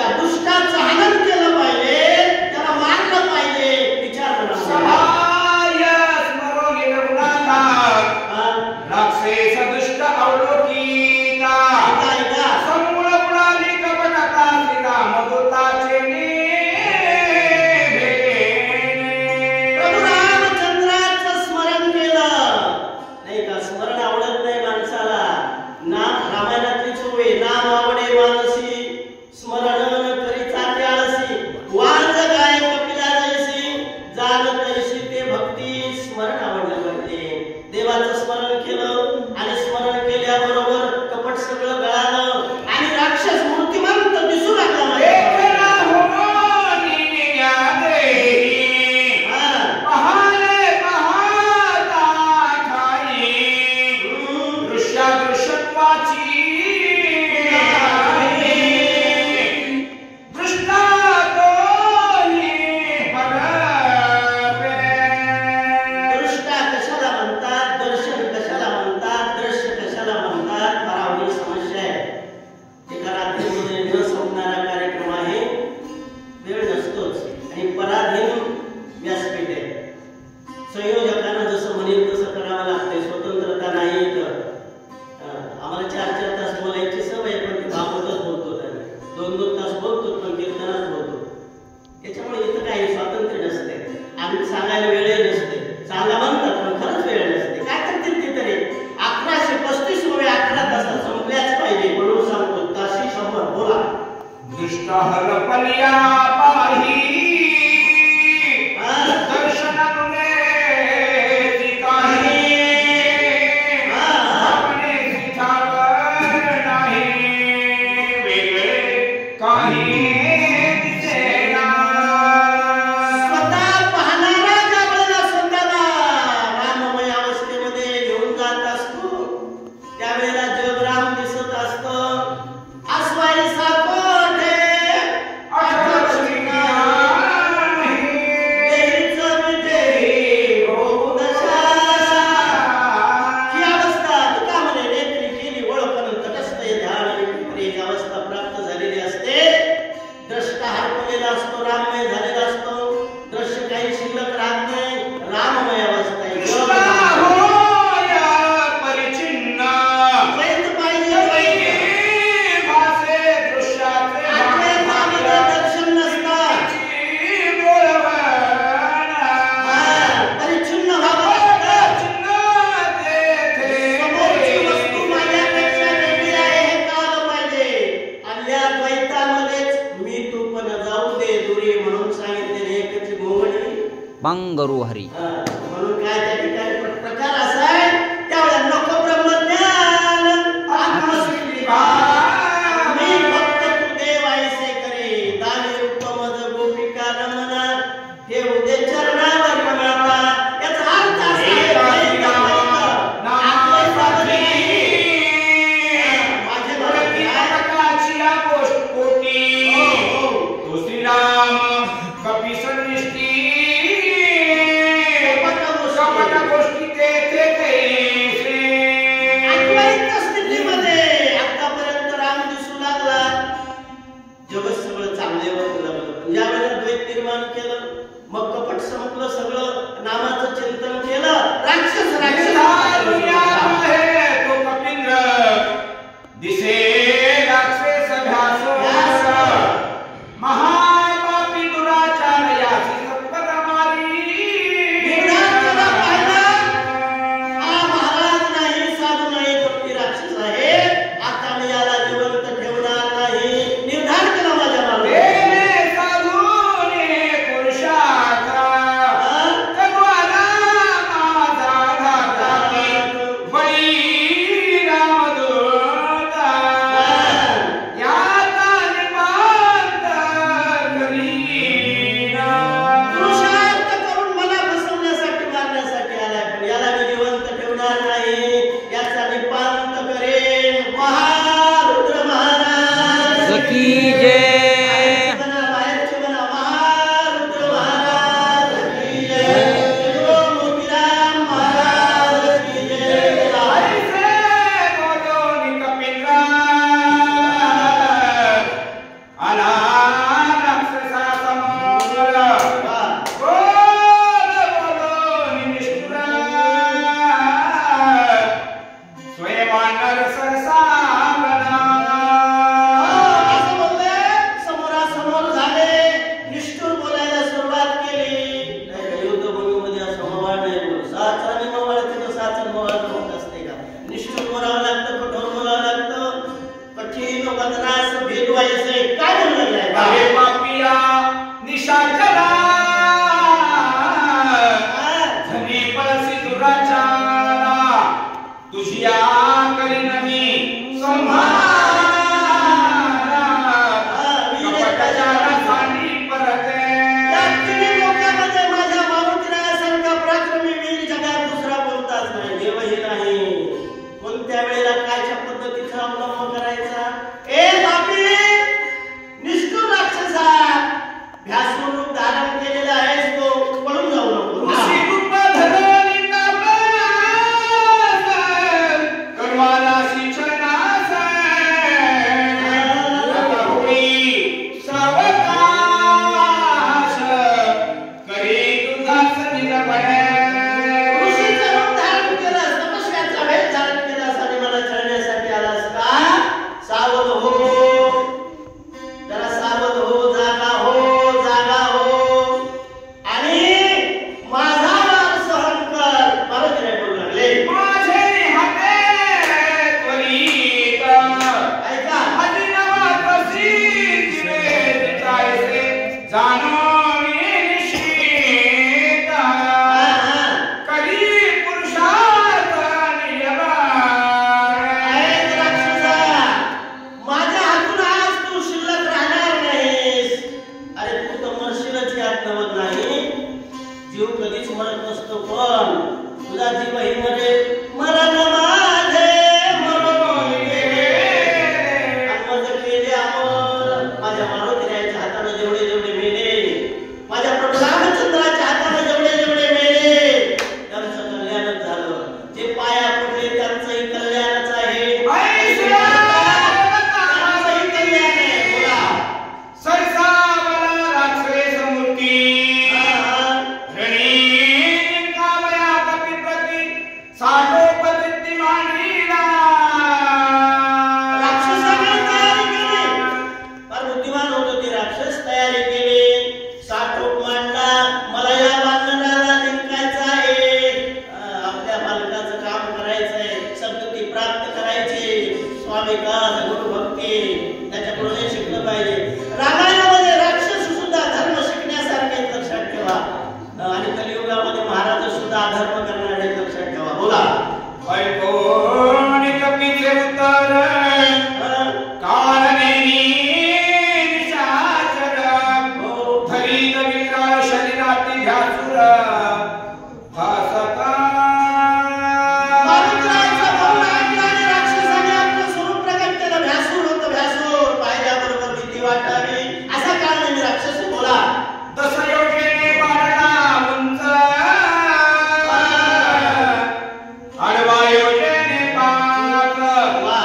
त्या दुष्टाचं हनन केलं पाहिजे, त्याला मारलं पाहिजे. विचार करा. सहाय स्मरोगी रघुनाथ राक्षस दुष्ट अवलोकिता समूळ पुराणी कपटता श्रीरामदूताचे प्रभू रामचंद्राचं स्मरण केलं नाही का? स्मरण आवडत नाही माणसाला. नाम रामायणातली चोवे नाम आवडे मानसी स्मरण न करीता त्याळसी वाज गाय कपिला जैसी जाण तैसी ते भक्ती स्मरण आवडलं पाहिजे. देवाचं स्मरण केलं आणि स्मरण केल्याबरोबर कपट सगळं गळालं आणि राक्षस मूर्तिमंत दिसू लागला. संयोजकांना जसं म्हणेल तसं करावं लागतंय. स्वतंत्रता नाही तर आम्हाला 4-4 तास बोलायची सवय, पण ते भागवतच बोलतो, 2-2 तास बोलतो, पण कीर्तनात बोलतो. त्याच्यामुळे इथं काही स्वातंत्र्य नसते आणि सांगायला वेळ नसते. सांगा म्हणतात पण खरंच वेळ नसते. काय करतील ते तरी 1135 वेळ 11 तासात संपल्याच पाहिजे म्हणून सांगतो. ताशी 100 बोला. दुष्ट हरपलिया पाही बांगरू हरी. म्हणून काय त्या ठिकाणी प्रकार असा आहे त्यावेळेला नको ब्रह्मज्ञान मी भक्त तू देव ऐसे करे दानी रूप मज गोपिका नमना हे उदे चरणावर माता. याचा अर्थ असा आहे माझे भक्ती प्रकारची गोष्ट कोटी तो श्रीराम कपिसनिष्ठी गोष्टी स्थितीमध्ये आतापर्यंत राम दिसू लागला, जगत सगळं चांगल्यावर लागलं. ज्या वेळेला द्वैत निर्माण केलं मग कपट संपलं, सगळं नामाचं चिंतन केलं. राक्षस तो कपिंद्र दिसे राक्षस महापापी दुराचार याची सत्पथ मारी. महाराज नाही, साधू नाही, कपटी राक्षस आहे. आता मी याला जिवंत ठेवणार नाही. निर्धार केला माझ्या मागे. साधूने पुरुषाचा कगवाला माझा धाता बळी रामदूता याचा निपात करीना. पुरुषार्थ करून मला फसवण्यासाठी मारण्यासाठी आलाय, पण याला मी जिवंत ठेवणार नाही. याचा निपांत करेन. महारुद्र महाराज की जय. बाहेरचे म्हणा महारुद्र महाराज की जय. मोतीराम महाराज की जय. ऐसे बोलो नि कपिला आला भ्यासूर रूप धारण केलेला आहेस तो पळून जाऊ नको. ऋषी रूप धरणी तापस, कर्माला शिक्षणास, आता होई सावकाश, करी तुझाच निर्भय. ऋषीचं रूप धारण केलंस, तपस्याचा वेश धारण केलास आणि मला छळण्यासाठी आलास का? सावध हो, जरा सावध हो, जागा हो, जागा हो आणि माझा वार सहन कर. मारुती नाही बोलू लागले. माझे हाते त्वरित, ऐका, अजिनवा तसी जिवे जायसे, जाणोनी निशिता, करी पुरुषार्थ नियमाळ. ऐक राक्षसा, माझ्या हातून आज तू शिल्लक राहणार नाहीस. अरे तू तर मरशीलच यात नवत नाही. जीव कधीच मरत नसतो, पण तुझा जीवही मरेल. मरण माझे मरून गेले, अमर केले अमर. माझ्या मारुतीरायाच्या हाताने जेवढे जेवढे मेले, माझ्या प्रभू रामचंद्राच्या हाताने जेवढे जेवढे मेले, त्यांचं कल्याणच झालं. जे पाया पडले त्यांचंही कल्याणच आहे. त्यांचंही कल्याण आहे. बोला. सरसा मला राक्षस मूर्ती, ऋणी कामया कपिप्रती, साठोपती मांडीला. राक्षसाने तयारी केली. फार बुद्धिमान होतो ते राक्षस. तयारी केली, साठोप मांडला. मला या वानराला जिंकायचं आहे. आपल्या मालकाचं काम करायचंय, सद्गती प्राप्त करायची. स्वामी काज गुरुभक्ती त्याच्याकडून हे शिकलं पाहिजे. रामायणामध्ये राक्षस सुद्धा धर्म शिकण्यासारखे लक्षात ठेवा. आणि कलियुगामध्ये महाराज सुद्धा अधर्म करणारे लक्षात ठेवा. बोला. ऐकोनी कपीचे उत्तर, कारणेनी निशाचर, धरीत विकराळ शरीराती भ्यासुर, भासता. मारुतीरायाचा भाऊ ऐकला आणि राक्षसाने आपलं स्वरूप प्रकट केलं. भ्यासूर होतं, भ्यासूर. पाहिल्याबरोबर भीती वाटावी असा कारणाने राक्षस. बोला. दस योजने वाढला उंच, आडवा योजने पाच, वा.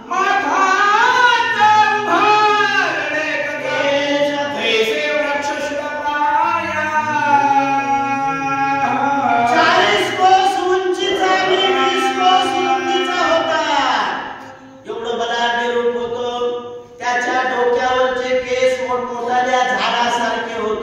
माथाच उभारले कदेश, धैसे वृक्ष शुभप्राया. 40 कोस उंचीचा आणि 20 कोस रुंदीचा होता. एवढं बलाढ्य रूप होतं. त्याच्या डोक्यावरचे केस मोठमोठाल्या झाडासारखे होते.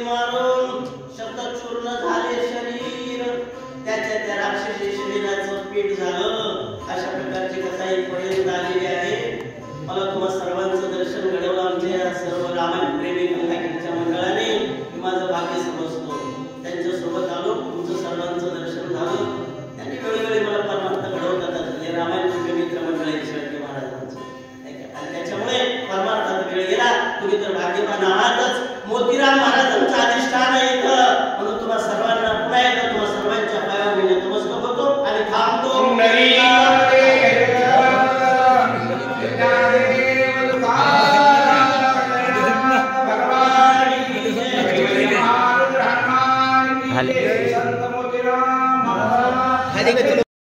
मारून शतचूर्ण झाले शरीर, त्याच्या त्या राक्षसी शरीराचं पीठ झालं. अशा प्रकारची कथा इथपर्यंत आलेली आहे. मला तुम्हा सर्वांचं दर्शन घडवलं आमच्या सर्व रामायण प्रेमी गंगाखेडच्या मंडळाने. मी माझं भाग्य समजतो. त्यांच्या सोबत आलो, तुमचं सर्वांचं दर्शन झालं. त्यांनी वेळोवेळी मला परमार्थ घडवतात हे रामायण प्रेमी मित्र मंडळ शेळके महाराजांचं. आणि त्याच्यामुळे परमार्थात वेळ गेला. तुम्ही तर भाग्यवान आहात.